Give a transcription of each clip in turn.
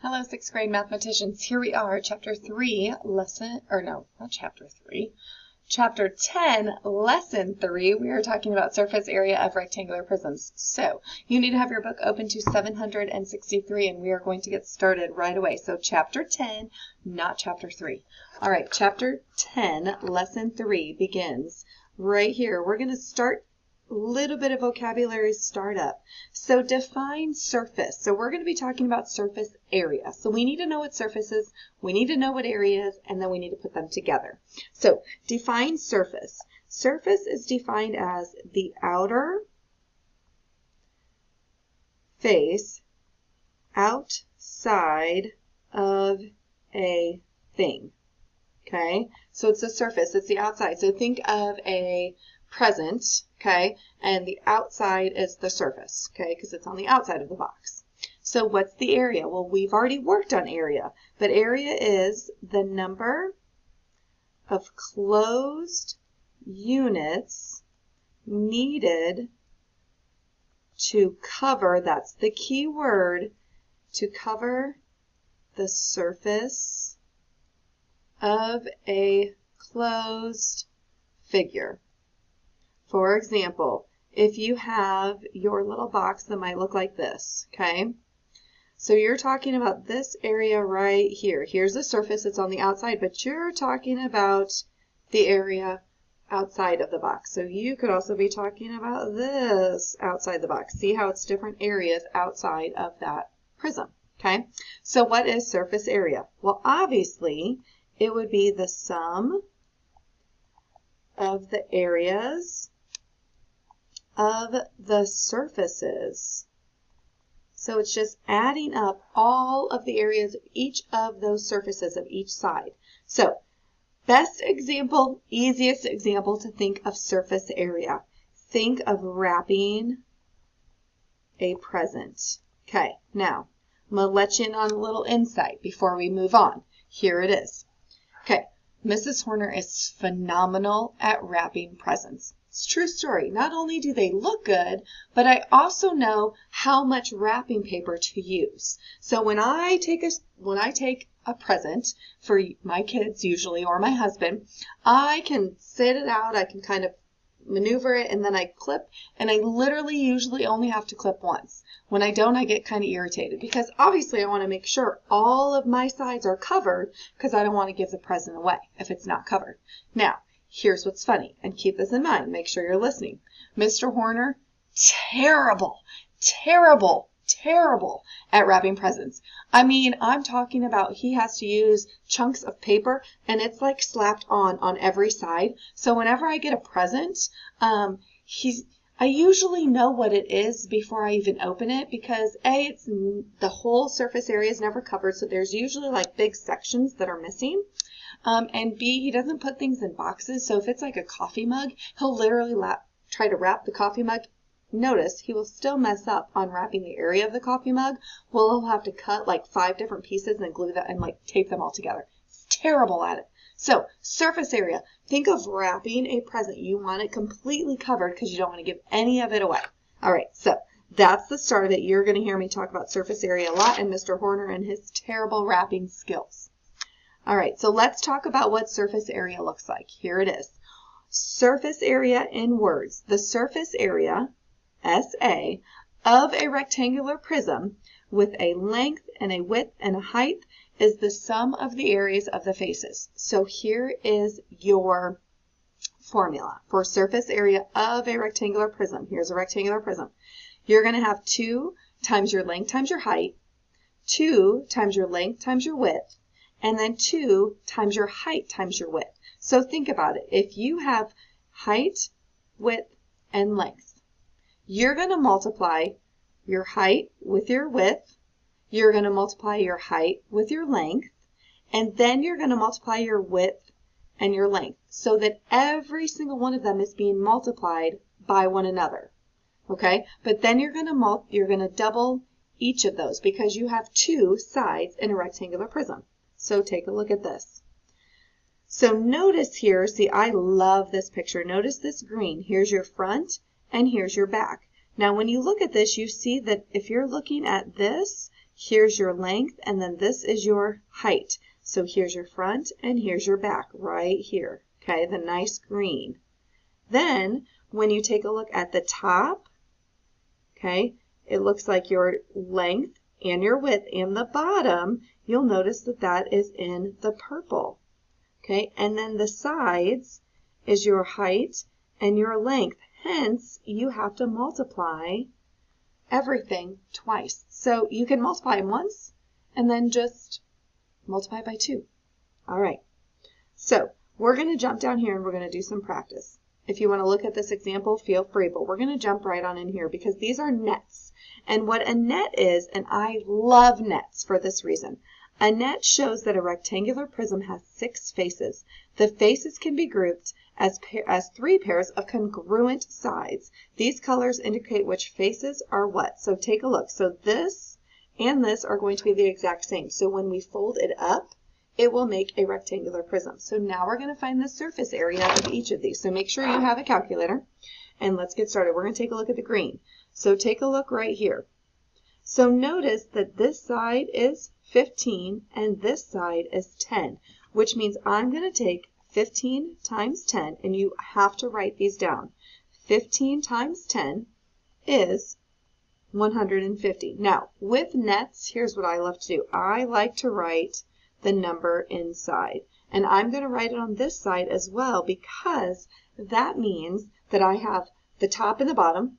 Hello, sixth grade mathematicians. Here we are, chapter 10, lesson 3. We are talking about surface area of rectangular prisms. So you need to have your book open to 763, and we are going to get started right away. So chapter 10, not chapter 3. All right, chapter 10, lesson 3 begins right here. We're going to start a little bit of vocabulary startup. So define surface. So we're going to be talking about surface area. So we need to know what surface is, we need to know what area is, and then we need to put them together. So define surface. Surface is defined as the outer face outside of a thing. Okay, so it's the surface, it's the outside. So think of a present, okay, and the outside is the surface, okay, because it's on the outside of the box. So what's the area? Well, we've already worked on area, but area is the number of closed units needed to cover, that's the key word, to cover the surface of a closed figure. For example, if you have your little box that might look like this, okay? So you're talking about this area right here. Here's the surface, it's on the outside, but you're talking about the area outside of the box. So you could also be talking about this outside the box. See how it's different areas outside of that prism, okay? So what is surface area? Well, obviously, it would be the sum of the areas of the surfaces. So it's just adding up all of the areas of each of those surfaces of each side. So best example, easiest example to think of surface area. Think of wrapping a present. Okay, now I'm going to let you in on a little insight before we move on. Here it is. Okay, Mrs. Horner is phenomenal at wrapping presents. It's a true story. Not only do they look good, but I also know how much wrapping paper to use. So when I take a present for my kids usually, or my husband, I can set it out, I can kind of maneuver it, and then I clip, and I literally usually only have to clip once. When I don't, I get kind of irritated because obviously I want to make sure all of my sides are covered because I don't want to give the present away if it's not covered. Now, here's what's funny, and keep this in mind. Make sure you're listening. Mr. Horner, terrible at wrapping presents. I mean, I'm talking about he has to use chunks of paper, and it's like slapped on every side. So whenever I get a present, I usually know what it is before I even open it because A, it's the whole surface area is never covered, so there's usually like big sections that are missing. And B, he doesn't put things in boxes, so if it's like a coffee mug, he'll literally try to wrap the coffee mug. Notice he will still mess up on wrapping the area of the coffee mug. Well, he'll have to cut like 5 different pieces and glue that and like tape them all together. He's terrible at it. So surface area, think of wrapping a present. You want it completely covered because you don't want to give any of it away. All right, so that's the start of it. You're going to hear me talk about surface area a lot and Mr. Horner and his terrible wrapping skills. All right, so let's talk about what surface area looks like. Here it is. Surface area in words. The surface area, SA, of a rectangular prism with a length and a width and a height is the sum of the areas of the faces. So here is your formula for surface area of a rectangular prism. Here's a rectangular prism. You're going to have 2 times your length times your height, 2 times your length times your width, and then 2 times your height times your width. So think about it. If you have height, width, and length, you're going to multiply your height with your width, you're going to multiply your height with your length, and then you're going to multiply your width and your length so that every single one of them is being multiplied by one another. Okay? But then you're going to double each of those because you have 2 sides in a rectangular prism. So take a look at this. So notice here, see, I love this picture. Notice this green. Here's your front and here's your back. Now when you look at this, you see that if you're looking at this, here's your length, and then this is your height. So here's your front and here's your back right here, okay, the nice green. Then when you take a look at the top, okay, it looks like your length and your width, and the bottom, you'll notice that that is in the purple, okay, and then the sides is your height and your length. Hence, you have to multiply everything twice. So you can multiply them once and then just multiply by 2. All right. So we're going to jump down here and we're going to do some practice. If you want to look at this example, feel free, but we're going to jump right on in here because these are nets. And what a net is, and I love nets for this reason, a net shows that a rectangular prism has 6 faces. The faces can be grouped as 3 pairs of congruent sides. These colors indicate which faces are what. So take a look. So this and this are going to be the exact same. So when we fold it up, it will make a rectangular prism. So now we're going to find the surface area of each of these. So make sure you have a calculator, and let's get started. We're going to take a look at the green. So take a look right here. So notice that this side is 15 and this side is 10, which means I'm going to take 15 times 10, and you have to write these down. 15 times 10 is 150. Now, with nets, here's what I love to do. I like to write the number inside, and I'm going to write it on this side as well because that means that I have the top and the bottom,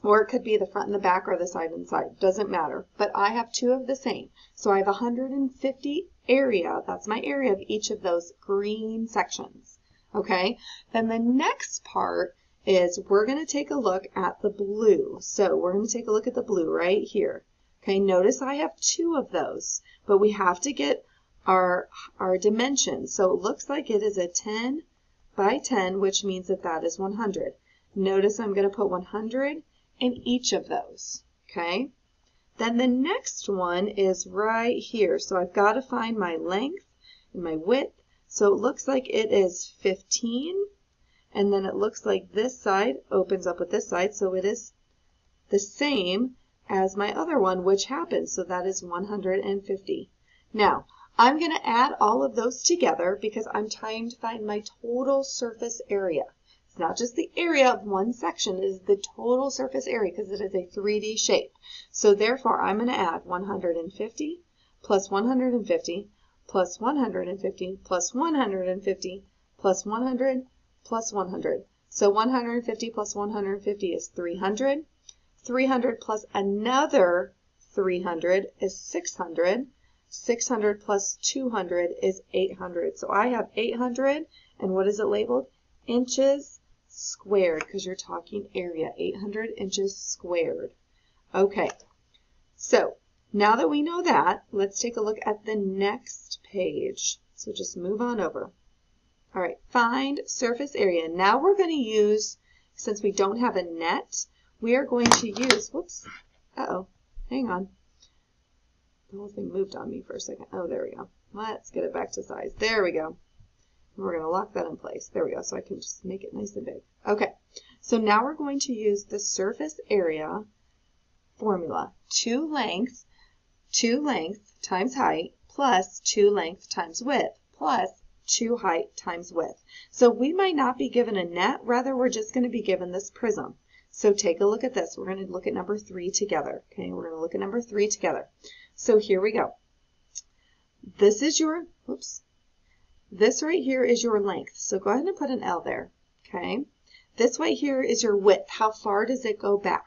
or it could be the front and the back or the side and side, doesn't matter, but I have 2 of the same. So I have 150 area, that's my area of each of those green sections, okay? Then the next part is we're going to take a look at the blue. So we're going to take a look at the blue right here. Okay, notice I have 2 of those, but we have to get our dimensions. So it looks like it is a 10 by 10, which means that that is 100. Notice I'm going to put 100 in each of those, okay? Then the next one is right here. So I've got to find my length and my width. So it looks like it is 15, and then it looks like this side opens up with this side, so it is the same as my other one, which happens, so that is 150. Now, I'm going to add all of those together because I'm trying to find my total surface area. It's not just the area of one section, it is the total surface area because it is a 3D shape. So therefore, I'm going to add 150 plus 150 plus 150 plus 150 plus 100 plus 100. So 150 plus 150 is 300. 300 plus another 300 is 600. 600 plus 200 is 800. So I have 800, and what is it labeled? Inches squared, because you're talking area. 800 inches squared. Okay, so now that we know that, let's take a look at the next page. So just move on over. All right, find surface area. Now we're going to use, since we don't have a net, we are going to use, whoops, hang on. The whole thing moved on me for a second. Oh, there we go. Let's get it back to size. There we go. We're going to lock that in place. There we go, so I can just make it nice and big. Okay, so now we're going to use the surface area formula. 2 length times height plus 2 length times width plus 2 height times width. So we might not be given a net, rather we're just going to be given this prism. So take a look at this. We're going to look at number 3 together. Okay, we're going to look at number 3 together. So here we go. This is your, this right here is your length. So go ahead and put an L there. Okay, this right here is your width. How far does it go back?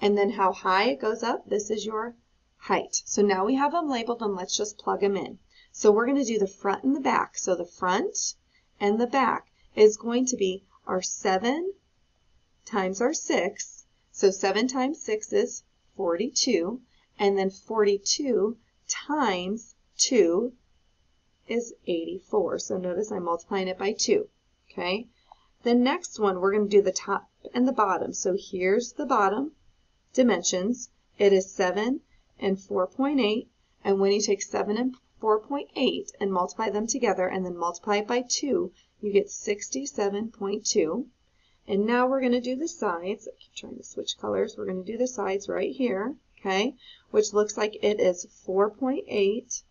And then how high it goes up, this is your height. So now we have them labeled, and let's just plug them in. So we're going to do the front and the back. So the front and the back is going to be our 7 times our 6. So 7 times 6 is 42. And then 42 times 2 is 84. So notice I'm multiplying it by 2. Okay. The next one, we're going to do the top and the bottom. So here's the bottom dimensions. It is 7 and 4.8. And when you take 7 and 4.8 and multiply them together and then multiply it by 2, you get 67.2. And now we're going to do the sides. I keep trying to switch colors. We're going to do the sides right here. okay, which looks like it is 4.8,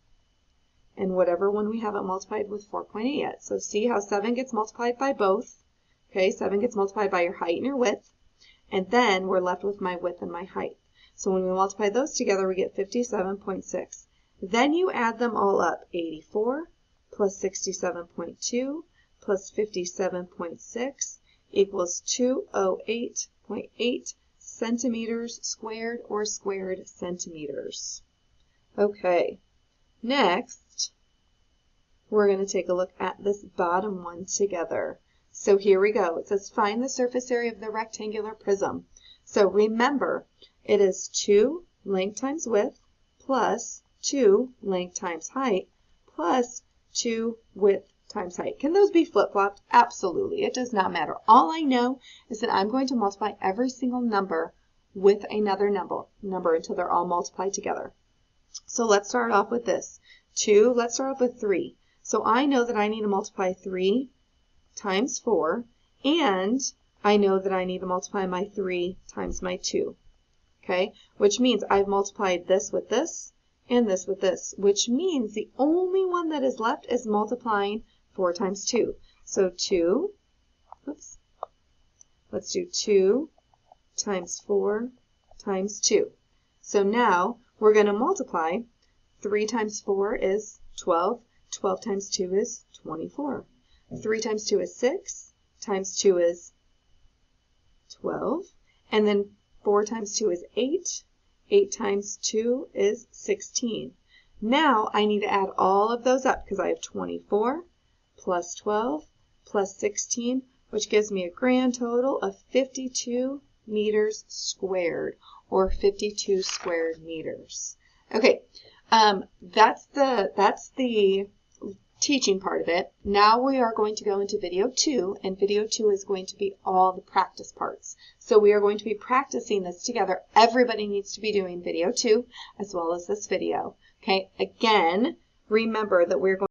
and whatever one we haven't multiplied with 4.8 yet. So see how 7 gets multiplied by both. Okay, 7 gets multiplied by your height and your width, and then we're left with my width and my height. So when we multiply those together, we get 57.6. Then you add them all up. 84 plus 67.2 plus 57.6 equals 208.8 centimeters squared, or squared centimeters. Okay, next we're going to take a look at this bottom one together. So here we go. It says find the surface area of the rectangular prism. So remember, it is 2 length times width plus 2 length times height plus 2 width times height. Can those be flip-flopped? Absolutely. It does not matter. All I know is that I'm going to multiply every single number with another number until they're all multiplied together. So let's start off with this. 2, let's start off with 3. So I know that I need to multiply 3 times 4, and I know that I need to multiply my 3 times my 2. Okay, which means I've multiplied this with this and this with this, which means the only one that is left is multiplying 4 times 2. So 2, oops, let's do 2 times 4 times 2. So now we're going to multiply. 3 times 4 is 12. 12 times 2 is 24. 3 times 2 is 6. Times 2 is 12. And then 4 times 2 is 8. 8 times 2 is 16. Now I need to add all of those up because I have 24 plus 12 plus 16, which gives me a grand total of 52 meters squared, or 52 square meters. Okay, that's the teaching part of it. Now we are going to go into video 2, and video 2 is going to be all the practice parts. So we are going to be practicing this together. Everybody needs to be doing video 2 as well as this video. Okay, again, remember that we're going